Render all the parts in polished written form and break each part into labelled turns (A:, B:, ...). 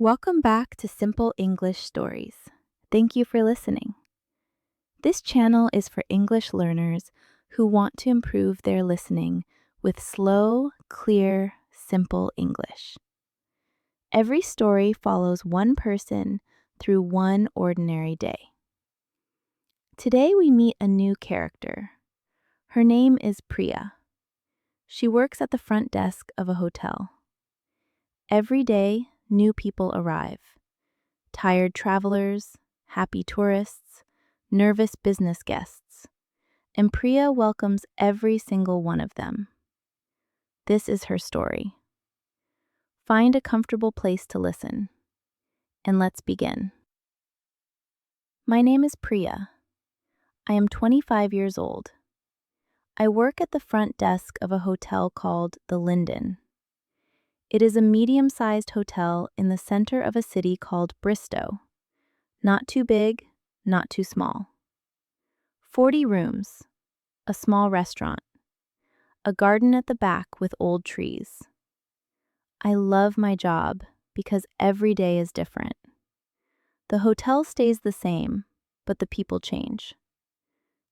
A: Welcome back to Simple English Stories. Thank you for listening. This channel is for English learners who want to improve their listening with slow, clear, simple English. Every story follows one person through one ordinary day. Today we meet a new character. Her name is Priya. She works at the front desk of a hotel. Every day, new people arrive. Tired travelers, happy tourists, nervous business guests, and Priya welcomes every single one of them. This is her story. Find a comfortable place to listen, and let's begin. My name is Priya. I am 25 years old. I work at the front desk of a hotel called the Linden. It is a medium-sized hotel in the center of a city called Bristow. Not too big, not too small. 40 rooms, a small restaurant, a garden at the back with old trees. I love my job because every day is different. The hotel stays the same, but the people change.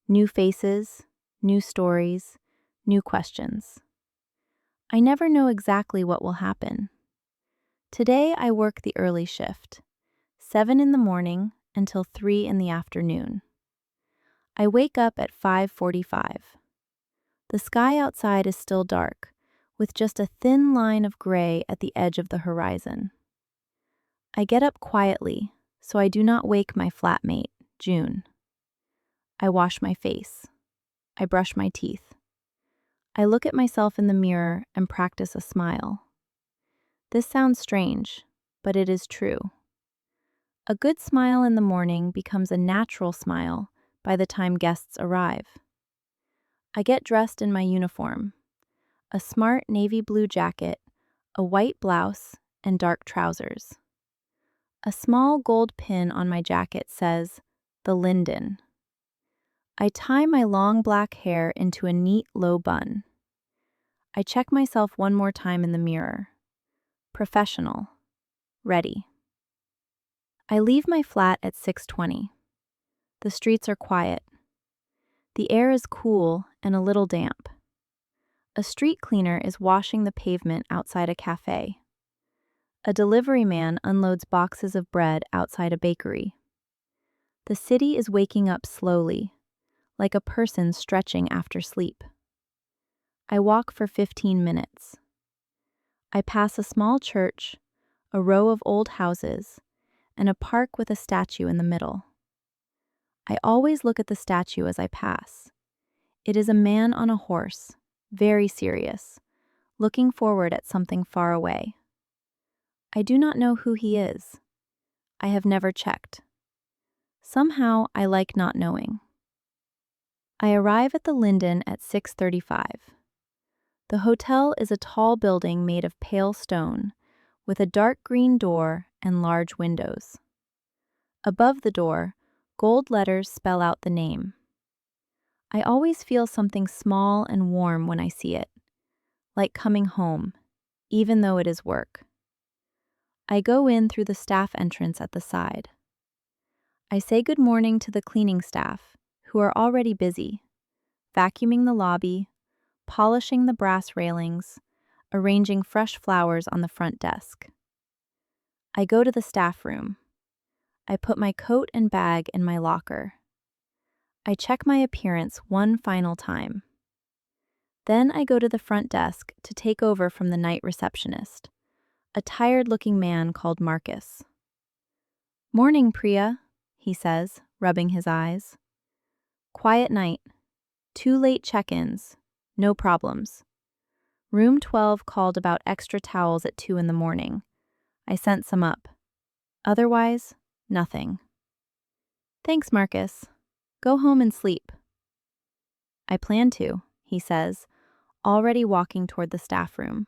A: New faces, new stories, new questions. I never know exactly what will happen. Today I work the early shift, 7 in the morning until 3 in the afternoon. I wake up at 5:45. The sky outside is still dark, with just a thin line of gray at the edge of the horizon. I get up quietly, so I do not wake my flatmate, June. I wash my face. I brush my teeth. I look at myself in the mirror and practice a smile. This sounds strange, but it is true. A good smile in the morning becomes a natural smile by the time guests arrive. I get dressed in my uniform, a smart navy blue jacket, a white blouse, and dark trousers. A small gold pin on my jacket says, "The Linden." I tie my long black hair into a neat low bun. I check myself one more time in the mirror. Professional. Ready. I leave my flat at 6:20. The streets are quiet. The air is cool and a little damp. A street cleaner is washing the pavement outside a cafe. A delivery man unloads boxes of bread outside a bakery. The city is waking up slowly, like a person stretching after sleep. I walk for 15 minutes. I pass a small church, a row of old houses, and a park with a statue in the middle. I always look at the statue as I pass. It is a man on a horse, very serious, looking forward at something far away. I do not know who he is. I have never checked. Somehow, I like not knowing. I arrive at the Linden at 6:35. The hotel is a tall building made of pale stone, with a dark green door and large windows. Above the door, gold letters spell out the name. I always feel something small and warm when I see it, like coming home, even though it is work. I go in through the staff entrance at the side. I say good morning to the cleaning staff, who are already busy, vacuuming the lobby, polishing the brass railings, arranging fresh flowers on the front desk. I go to the staff room. I put my coat and bag in my locker. I check my appearance one final time. Then I go to the front desk to take over from the night receptionist, a tired-looking man called Marcus. "Morning, Priya," he says, rubbing his eyes. "Quiet night. 2 late check-ins. No problems. Room 12 called about extra towels at 2 in the morning. I sent some up. Otherwise, nothing." "Thanks, Marcus. Go home and sleep." "I plan to," he says, already walking toward the staff room.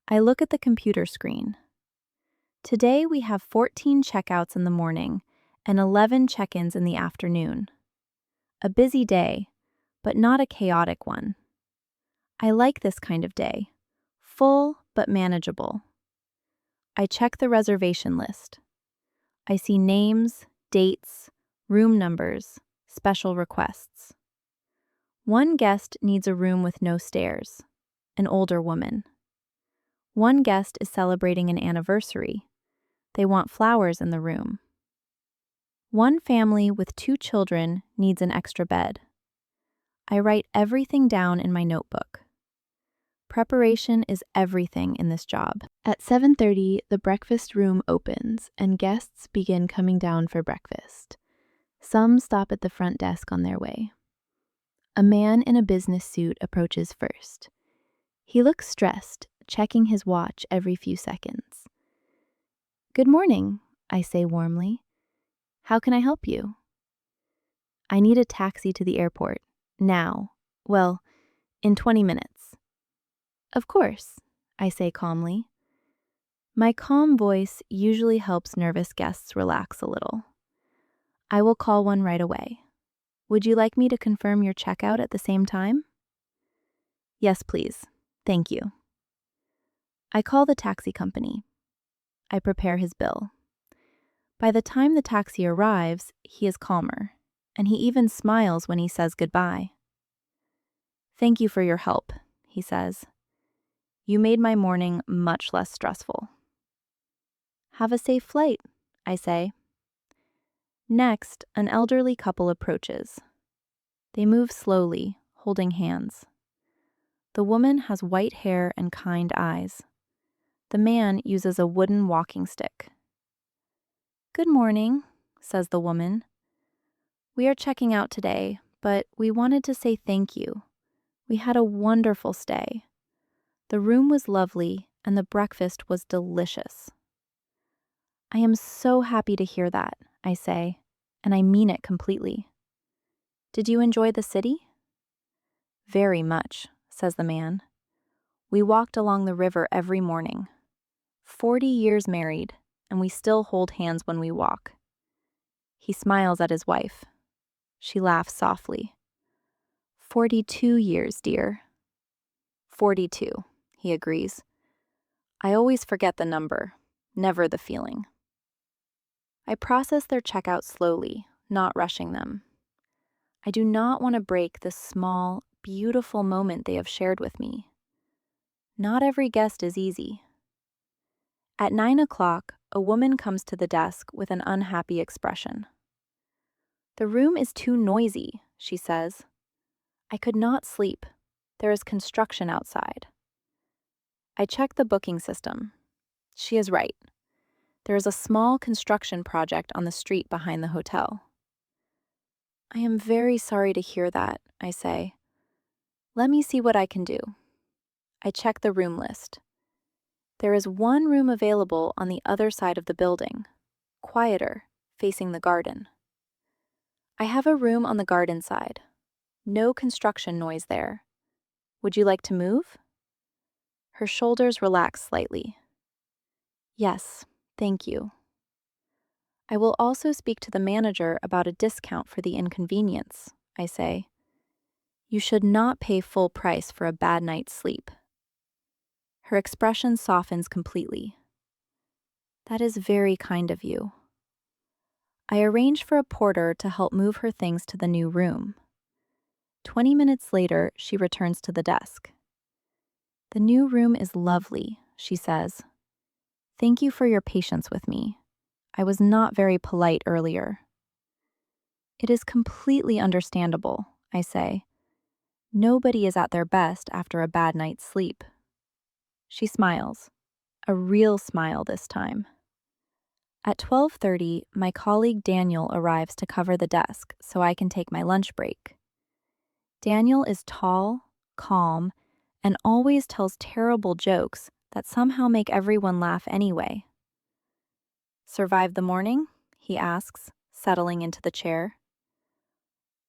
A: I look at the computer screen. Today we have 14 checkouts in the morning and 11 check-ins in the afternoon. A busy day, but not a chaotic one. I like this kind of day. Full, but manageable. I check the reservation list. I see names, dates, room numbers, special requests. One guest needs a room with no stairs, an older woman. One guest is celebrating an anniversary. They want flowers in the room. One family with 2 children needs an extra bed. I write everything down in my notebook. Preparation is everything in this job. At 7:30, the breakfast room opens and guests begin coming down for breakfast. Some stop at the front desk on their way. A man in a business suit approaches first. He looks stressed, checking his watch every few seconds. "Good morning," I say warmly. "How can I help you?" "I need a taxi to the airport. Now. Well, in 20 minutes. "Of course," I say calmly. My calm voice usually helps nervous guests relax a little. "I will call one right away. Would you like me to confirm your checkout at the same time?" "Yes, please. Thank you." I call the taxi company. I prepare his bill. By the time the taxi arrives, he is calmer, and he even smiles when he says goodbye. "Thank you for your help," he says. "You made my morning much less stressful." "Have a safe flight," I say. Next, an elderly couple approaches. They move slowly, holding hands. The woman has white hair and kind eyes. The man uses a wooden walking stick. "Good morning," says the woman. "We are checking out today, but we wanted to say thank you. We had a wonderful stay. The room was lovely and the breakfast was delicious." "I am so happy to hear that," I say, and I mean it completely. "Did you enjoy the city?" "Very much," says the man. "We walked along the river every morning. 40 years married, and we still hold hands when we walk." He smiles at his wife. She laughs softly. 42 years, dear." 42, he agrees. I always forget the number, never the feeling. I process their checkout slowly, not rushing them. I do not want to break this small, beautiful moment they have shared with me. Not every guest is easy. At 9 o'clock, a woman comes to the desk with an unhappy expression. "The room is too noisy," she says. "I could not sleep. There is construction outside." I check the booking system. She is right. There is a small construction project on the street behind the hotel. "I am very sorry to hear that," I say. "Let me see what I can do." I check the room list. There is one room available on the other side of the building, quieter, facing the garden. I have a room on the garden side. No construction noise there. Would you like to move? Her shoulders relax slightly. "Yes, thank you." "I will also speak to the manager about a discount for the inconvenience," I say. "You should not pay full price for a bad night's sleep." Her expression softens completely. "That is very kind of you." I arrange for a porter to help move her things to the new room. 20 minutes later, she returns to the desk. "The new room is lovely," she says. "Thank you for your patience with me. I was not very polite earlier." "It is completely understandable," I say. "Nobody is at their best after a bad night's sleep." She smiles, a real smile this time. At 12:30, my colleague Daniel arrives to cover the desk so I can take my lunch break. Daniel is tall, calm, and always tells terrible jokes that somehow make everyone laugh anyway. "Survived the morning?" he asks, settling into the chair.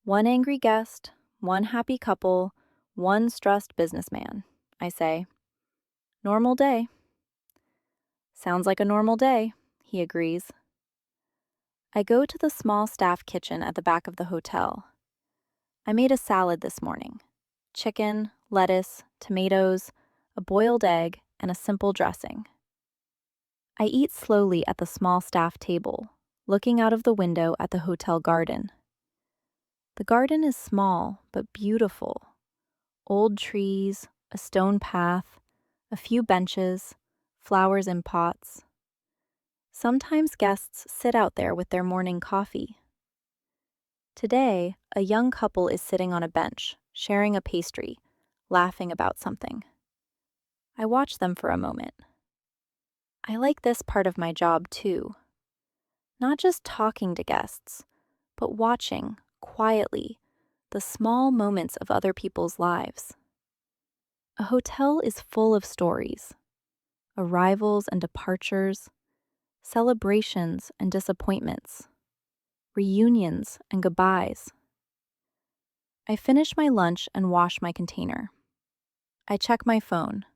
A: "One angry guest, one happy couple, one stressed businessman," I say. "Normal day." "Sounds like a normal day," he agrees. I go to the small staff kitchen at the back of the hotel. I made a salad this morning. Chicken, lettuce, tomatoes, a boiled egg, and a simple dressing. I eat slowly at the small staff table, looking out of the window at the hotel garden. The garden is small but beautiful. Old trees, a stone path, a few benches, flowers in pots. Sometimes guests sit out there with their morning coffee. Today, a young couple is sitting on a bench, sharing a pastry, laughing about something. I watch them for a moment. I like this part of my job too. Not just talking to guests, but watching, quietly, the small moments of other people's lives. A hotel is full of stories, arrivals and departures, celebrations and disappointments, reunions and goodbyes. I finish my lunch and wash my container. I check my phone.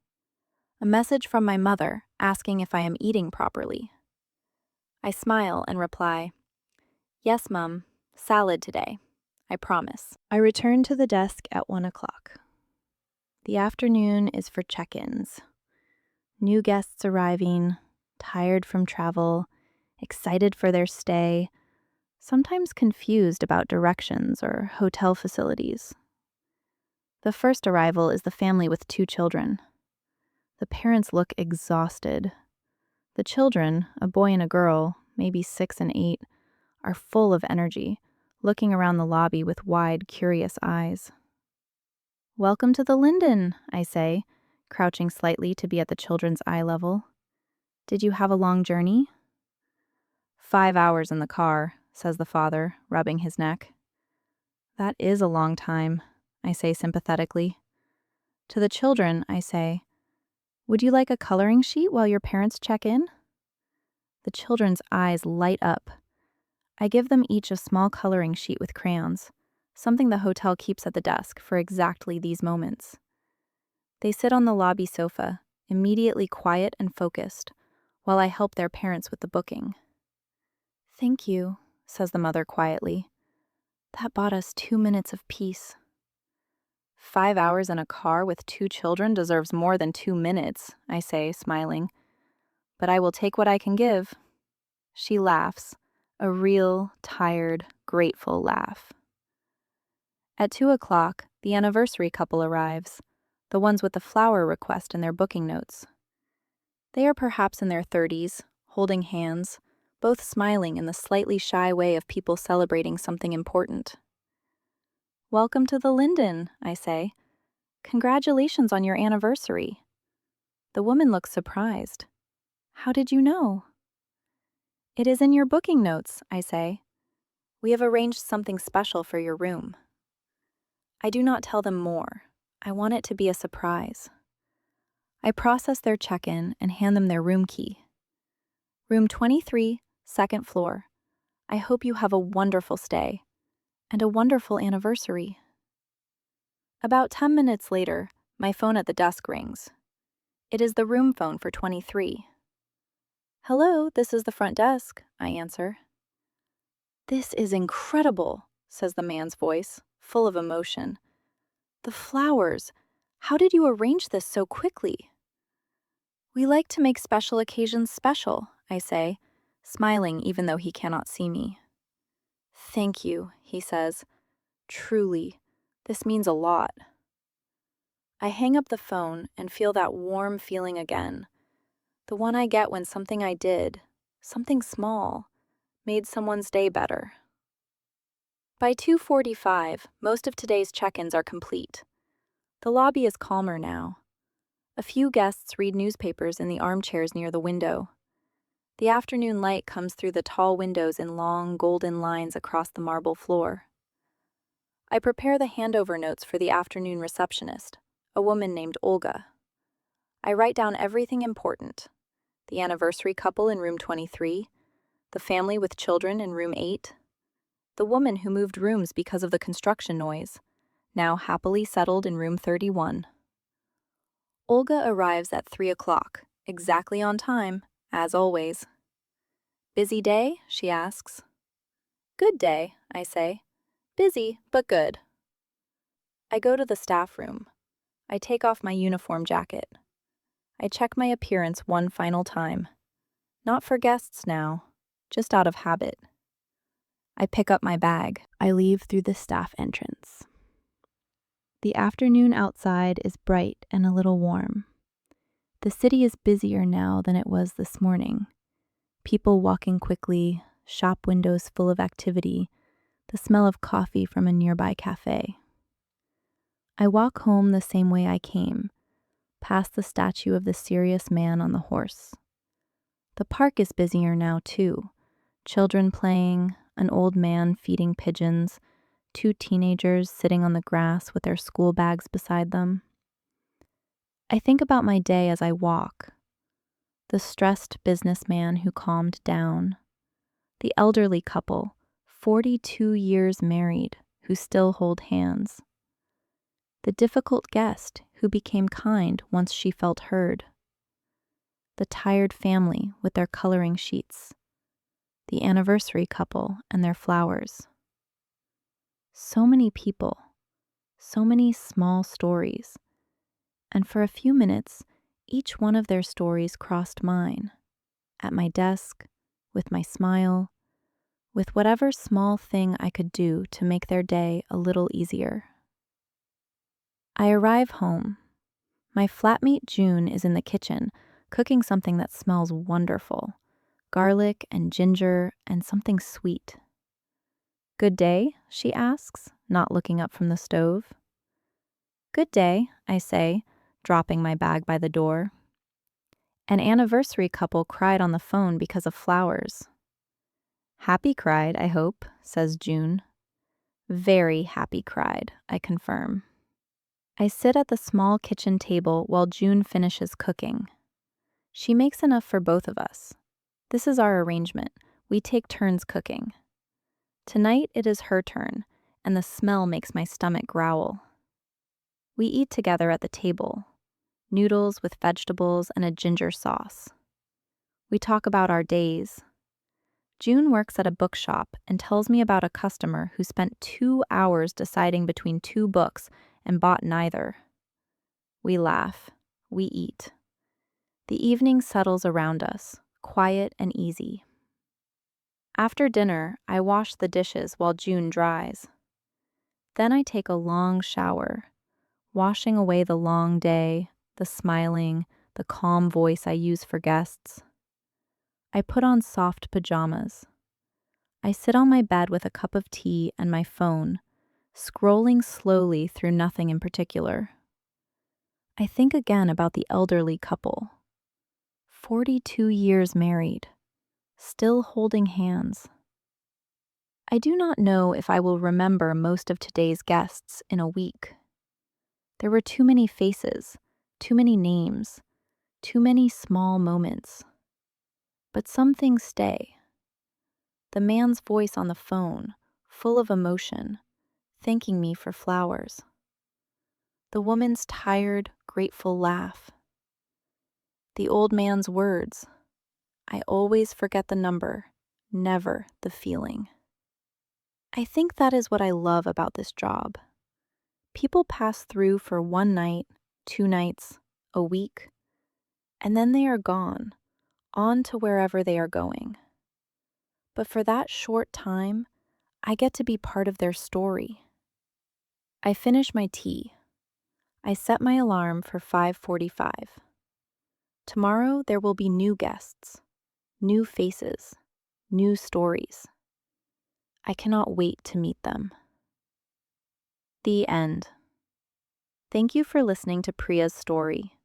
A: A message from my mother asking if I am eating properly. I smile and reply, "Yes, Mum, salad today. I promise." I return to the desk at 1 o'clock. The afternoon is for check-ins. New guests arriving, tired from travel, excited for their stay, sometimes confused about directions or hotel facilities. The first arrival is the family with 2 children. The parents look exhausted. The children, a boy and a girl, maybe 6 and 8, are full of energy, looking around the lobby with wide, curious eyes. "Welcome to the Linden," I say, crouching slightly to be at the children's eye level. "Did you have a long journey?" "5 hours in the car," says the father, rubbing his neck. "That is a long time," I say sympathetically. To the children, I say, "Would you like a coloring sheet while your parents check in?" The children's eyes light up. I give them each a small coloring sheet with crayons, something the hotel keeps at the desk for exactly these moments. They sit on the lobby sofa, immediately quiet and focused, while I help their parents with the booking. "Thank you," says the mother quietly. "That bought us 2 minutes of peace." 5 hours in a car with 2 children deserves more than 2 minutes, I say, smiling. But I will take what I can give. She laughs, a real, tired, grateful laugh. At 2 o'clock, the anniversary couple arrives, the ones with the flower request in their booking notes. They are perhaps in their 30s, holding hands, both smiling in the slightly shy way of people celebrating something important. "Welcome to the Linden," I say. "Congratulations on your anniversary." The woman looks surprised. "How did you know?" "It is in your booking notes," I say. "We have arranged something special for your room." I do not tell them more. I want it to be a surprise. I process their check-in and hand them their room key. "Room 23, second floor. I hope you have a wonderful stay and a wonderful anniversary." About 10 minutes later, my phone at the desk rings. It is the room phone for 23. "Hello, this is the front desk," I answer. "This is incredible," says the man's voice, full of emotion. "The flowers. How did you arrange this so quickly?" "We like to make special occasions special," I say, smiling even though he cannot see me. "Thank you," he says. "Truly, this means a lot." I hang up the phone and feel that warm feeling again, the one I get when something I did, something small, made someone's day better. By 2:45, most of today's check-ins are complete. The lobby is calmer now. A few guests read newspapers in the armchairs near the window. The afternoon light comes through the tall windows in long, golden lines across the marble floor. I prepare the handover notes for the afternoon receptionist, a woman named Olga. I write down everything important: the anniversary couple in room 23, the family with children in room 8, the woman who moved rooms because of the construction noise, now happily settled in room 31. Olga arrives at 3 o'clock, exactly on time, as always. "Busy day?" she asks. "Good day," I say. "Busy, but good." I go to the staff room. I take off my uniform jacket. I check my appearance one final time. Not for guests now, just out of habit. I pick up my bag. I leave through the staff entrance. The afternoon outside is bright and a little warm. The city is busier now than it was this morning. People walking quickly, shop windows full of activity, the smell of coffee from a nearby cafe. I walk home the same way I came, past the statue of the serious man on the horse. The park is busier now, too. Children playing, an old man feeding pigeons, 2 teenagers sitting on the grass with their school bags beside them. I think about my day as I walk. The stressed businessman who calmed down. The elderly couple, 42 years married, who still hold hands. The difficult guest who became kind once she felt heard. The tired family with their coloring sheets. The anniversary couple and their flowers. So many people, so many small stories. And for a few minutes, each one of their stories crossed mine. At my desk, with my smile, with whatever small thing I could do to make their day a little easier. I arrive home. My flatmate June is in the kitchen, cooking something that smells wonderful. Garlic and ginger and something sweet. "Good day?" she asks, not looking up from the stove. "Good day," I say, dropping my bag by the door. An anniversary couple cried on the phone because of flowers. "Happy cried, I hope," says June. "Very happy cried," I confirm. I sit at the small kitchen table while June finishes cooking. She makes enough for both of us. This is our arrangement. We take turns cooking. Tonight it is her turn, and the smell makes my stomach growl. We eat together at the table. Noodles with vegetables and a ginger sauce. We talk about our days. June works at a bookshop and tells me about a customer who spent 2 hours deciding between 2 books and bought neither. We laugh. We eat. The evening settles around us, quiet and easy. After dinner, I wash the dishes while June dries. Then I take a long shower, washing away the long day, the smiling, the calm voice I use for guests. I put on soft pajamas. I sit on my bed with a cup of tea and my phone, scrolling slowly through nothing in particular. I think again about the elderly couple. 42 years married, still holding hands. I do not know if I will remember most of today's guests in a week. There were too many faces, too many names, too many small moments. But some things stay. The man's voice on the phone, full of emotion, thanking me for flowers. The woman's tired, grateful laugh. The old man's words, "I always forget the number, never the feeling." I think that is what I love about this job. People pass through for 1 night, 2 nights, a week, and then they are gone, on to wherever they are going. But for that short time, I get to be part of their story. I finish my tea. I set my alarm for 5:45. Tomorrow there will be new guests, new faces, new stories. I cannot wait to meet them. The end. Thank you for listening to Priya's story.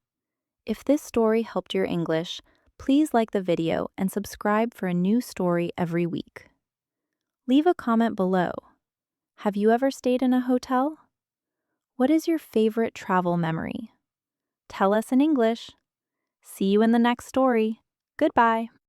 A: If this story helped your English, please like the video and subscribe for a new story every week. Leave a comment below. Have you ever stayed in a hotel? What is your favorite travel memory? Tell us in English. See you in the next story. Goodbye.